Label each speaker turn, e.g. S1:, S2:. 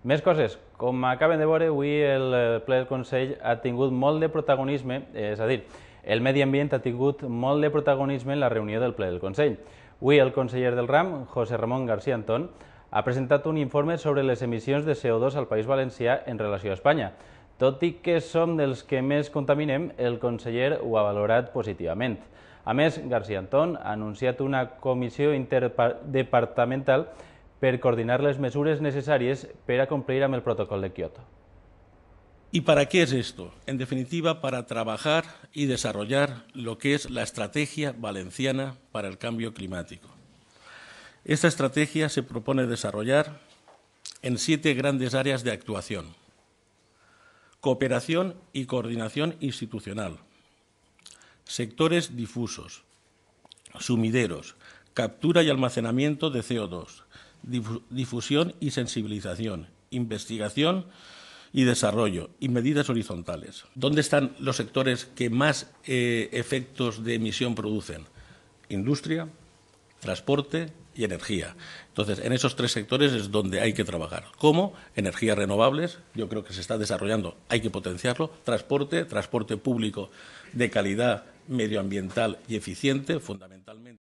S1: Més coses. Com acaben de veure, avui el ple del Consell ha tingut molt de protagonisme, és a dir, el medi ambient ha tingut molt de protagonisme en la reunió del ple del Consell. Avui el conseller del RAM, José Ramón García Antón, ha presentat un informe sobre les emissions de CO2 al País Valencià en relació a Espanya. Tot i que som dels que més contaminem, el conseller ho ha valorat positivament. A més, García Antón ha anunciat una comissió interdepartamental per coordinar les mesures necessàries per a complir amb el protocol de Kioto.
S2: ¿Y para qué es esto? En definitiva, para trabajar y desarrollar lo que es la estrategia valenciana para el cambio climático. Esta estrategia se propone desarrollar en 7 grandes áreas de actuación: cooperación y coordinación institucional, sectores difusos, sumideros, captura y almacenamiento de CO2, difusión y sensibilización, investigación y desarrollo y medidas horizontales. ¿Dónde están los sectores que más efectos de emisión producen? Industria, transporte y energía. Entonces, en esos 3 sectores es donde hay que trabajar. ¿Cómo? Energías renovables, yo creo que se está desarrollando, hay que potenciarlo. Transporte público de calidad medioambiental y eficiente, fundamentalmente.